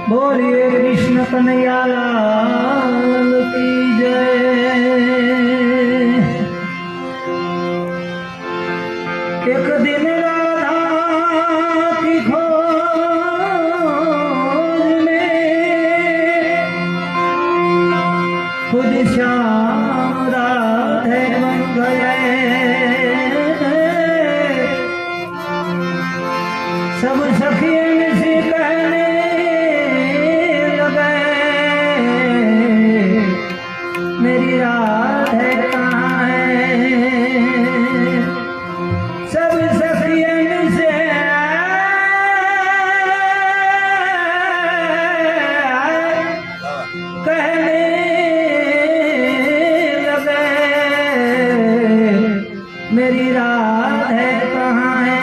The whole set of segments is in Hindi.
बोलिए कृष्ण कन्हैया लाल की जय। एक दिन राधा की खोज में खुद श्याम राधे बन गए। सब सखियन से कहने लगे मेरी राधे कहाँ है। सब सखियन से कहने लगे मेरी राधे कहाँ है।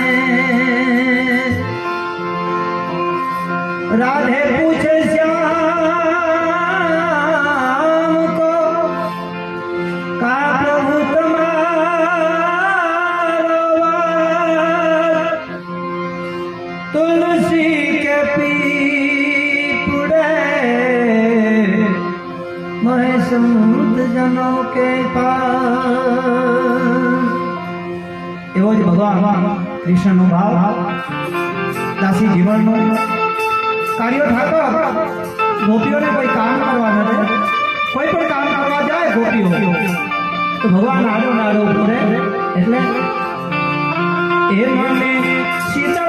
राधे पूछे श्याम को का प्रभु तुम्हारा वार। तुलसी के पीपड़े मोहे संत जनों के पास। एवो ज भगवान कृष्ण नो भाव दासी जीवन नो कार्यो थातो। गोपीओ ने कोई काम करवा नते, कोई पण काम करवा जाए गोपीओ तो भगवान आडो नाडो करे। એટલે એ મને સીતા